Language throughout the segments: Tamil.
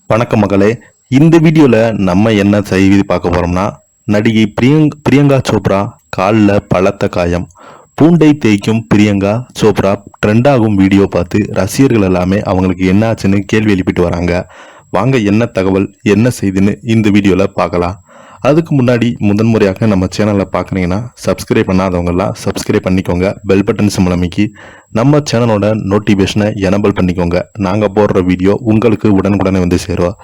வணக்கம் மகளே. இந்த வீடியோல நம்ம என்ன செய்தி பார்க்க போறோம்னா, நடிகை பிரியங்கா சோப்ரா காலில் பலத்த காயம். பூண்டை தேய்க்கும் பிரியங்கா சோப்ரா ட்ரெண்ட் ஆகும் வீடியோ பார்த்து ரசிகர்கள் எல்லாமே அவங்களுக்கு என்ன ஆச்சுன்னு கேள்வி எழுப்பிட்டு வராங்க. வாங்க என்ன தகவல் என்ன செய்தின்னு இந்த வீடியோல பார்க்கலாம். அதுக்கு முன்னாடி முதன்முறையாக நம்ம சேனலை பார்க்குறீங்கன்னா சப்ஸ்கிரைப் பண்ணாதவங்கெல்லாம் சப்ஸ்கிரைப் பண்ணிக்கோங்க. பெல் பட்டன் சிம்பல் அமைக்கி நம்ம சேனலோட நோட்டிஃபிகேஷனை எனபிள் பண்ணிக்கோங்க. நாங்கள் போடுற வீடியோ உங்களுக்கு உடனுக்குடனே வந்து சேருவோம்.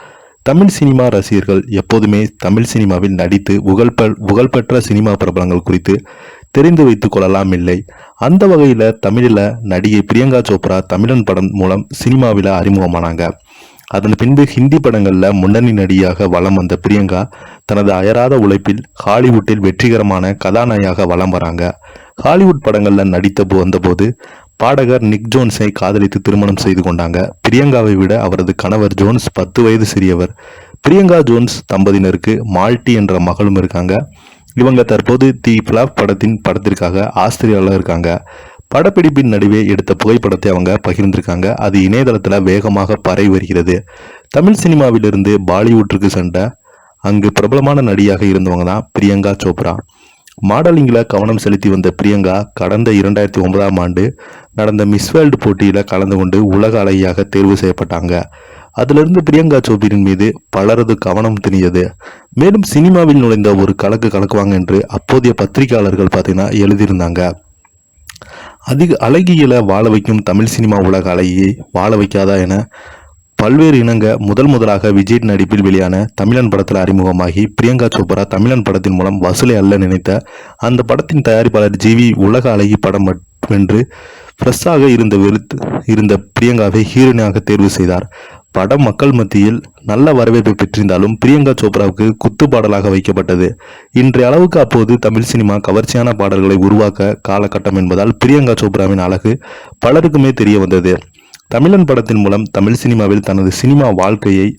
தமிழ் சினிமா ரசிகர்கள் எப்போதுமே தமிழ் சினிமாவில் நடித்து புகழ்பெற்ற சினிமா பிரபலங்கள் குறித்து தெரிந்து வைத்துக் கொள்ளலாம் இல்லை. அந்த வகையில் தமிழில் நடிகை பிரியங்கா சோப்ரா தமிழன் படம் மூலம் சினிமாவில் அறிமுகமானாங்க. அதன் பின்பு ஹிந்தி படங்களில் முன்னணி நடிகையாக வலம் வந்த பிரியங்கா தனது அயராத உழைப்பில் ஹாலிவுட்டில் வெற்றிகரமான கதாநாயகியாக வலம் வராங்க. ஹாலிவுட் படங்களில் நடித்த வந்தபோது பாடகர் நிக் ஜோன்ஸை காதலித்து திருமணம் செய்து கொண்டாங்க. பிரியங்காவை விட அவரது கணவர் ஜோன்ஸ் 10 வயது சிறியவர். பிரியங்கா ஜோன்ஸ் தம்பதியினருக்கு மால்டி என்ற மகளும் இருக்காங்க. இவங்க தற்போது தி ஃபிளாப் படத்திற்காக ஆஸ்திரேலியாவில் இருக்காங்க. படப்பிடிப்பின் நடுவே எடுத்த புகைப்படத்தை அவங்க பகிர்ந்திருக்காங்க. அது இணையதளத்தில் வேகமாக பரவி வருகிறது. தமிழ் சினிமாவிலிருந்து பாலிவுட்டிற்கு சென்ற அங்கு பிரபலமான நடிகையாக இருந்தவங்க தான் பிரியங்கா சோப்ரா. மாடலிங்கில் கவனம் செலுத்தி வந்த பிரியங்கா கடந்த 2009ஆம் ஆண்டு நடந்த மிஸ் வேர்ல்டு போட்டியில் கலந்து கொண்டு உலக அழகியாக தேர்வு செய்யப்பட்டாங்க. அதிலிருந்து பிரியங்கா சோப்ராவின் மீது பலரது கவனம் திணியது. மேலும் சினிமாவில் நுழைந்த ஒரு கலக்குவாங்க என்று அப்போதைய பத்திரிகையாளர்கள் பார்த்தீங்கன்னா எழுதியிருந்தாங்க. அதிக அழகியில வாழ வைக்கும் தமிழ் சினிமா உலக அழகியை வாழ வைக்காதா என பல்வேறு இனங்க முதலாக விஜய் நடிப்பில் வெளியான தமிழன் படத்தில் அறிமுகமாகி பிரியங்கா சோப்ரா தமிழன் படத்தின் மூலம் வசூலை அல்ல நினைத்த அந்த படத்தின் தயாரிப்பாளர் ஜிவி உலக அழகி படம் வென்று ஃப்ரெஷ்ஷாக இருந்த பிரியங்காவை ஹீரோயினாக தேர்வு செய்தார். படம் மக்கள் மத்தியில் நல்ல வரவேற்பை பெற்றிருந்தாலும் பிரியங்கா சோப்ராவுக்கு குத்துப்பாடலாக வைக்கப்பட்டது. இன்றைய அளவுக்கு அப்போது தமிழ் சினிமா கவர்ச்சியான பாடல்களை உருவாக்க காலகட்டம் என்பதால் பிரியங்கா சோப்ராவின் அழகு பலருக்குமே தெரிய வந்தது. தமிழன் படத்தின் மூலம் தமிழ் சினிமாவில் தனது சினிமா வாழ்க்கையை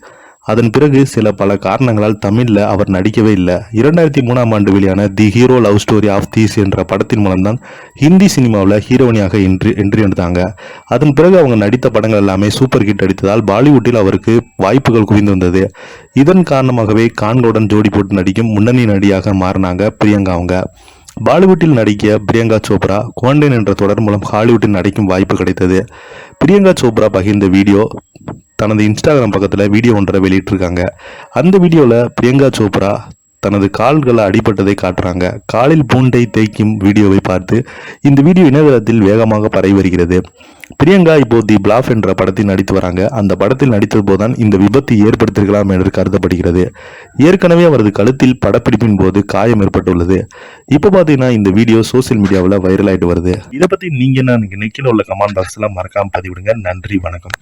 அதன் பிறகு பல காரணங்களால் தமிழில் அவர் நடிக்கவே இல்லை. 2003ஆம் ஆண்டு வெளியான the hero love story of these என்ற படத்தின் மூலம்தான் ஹிந்தி சினிமாவில் ஹீரோயினியாக என்ட்ரி எடுத்தாங்க. அதன் பிறகு அவங்க நடித்த படங்கள் எல்லாமே சூப்பர் ஹிட் அடித்ததால் பாலிவுட்டில் அவருக்கு வாய்ப்புகள் குவிந்து வந்தது. இதன் காரணமாகவே கான்களுடன் ஜோடி போட்டு நடிக்கும் முன்னணி நடிகையாக மாறினாங்க பிரியங்கா. அவங்க பாலிவுட்டில் நடிக்க பிரியங்கா சோப்ரா குவாண்டைன் என்ற தொடர் மூலம் ஹாலிவுட்டில் நடிக்கும் வாய்ப்பு கிடைத்தது. பிரியங்கா சோப்ரா பகிர்ந்த வீடியோ தனது இன்ஸ்டாகிராம் பக்கத்தில் வீடியோ ஒன்றை வெளியிட்டிருக்காங்க. அந்த வீடியோவில் பிரியங்கா சோப்ரா தனது கால்களை அடிபட்டதை காட்டுறாங்க. காலில் பூண்டை தேய்க்கும் வீடியோவை பார்த்து இந்த வீடியோ இணையதளத்தில் வேகமாக பரவி வருகிறது. பிரியங்கா இப்போ தி பிளாப் என்ற படத்தில் நடித்து வராங்க. அந்த படத்தில் நடித்தது போதுதான் இந்த விபத்து ஏற்படுத்திருக்கலாம் என்று கருதப்படுகிறது. ஏற்கனவே அவரது கழுத்தில் படப்பிடிப்பின் போது காயம் ஏற்பட்டுள்ளது. இப்போ பார்த்தீங்கன்னா இந்த வீடியோ சோசியல் மீடியாவில் வைரல் ஆகிட்டு வருது. இதை பற்றி நீங்கள் என்ன நினைக்கிறீங்க? உள்ள கமெண்ட் பாக்ஸில் மறக்காமல் பதிவிடுங்க. நன்றி, வணக்கம்.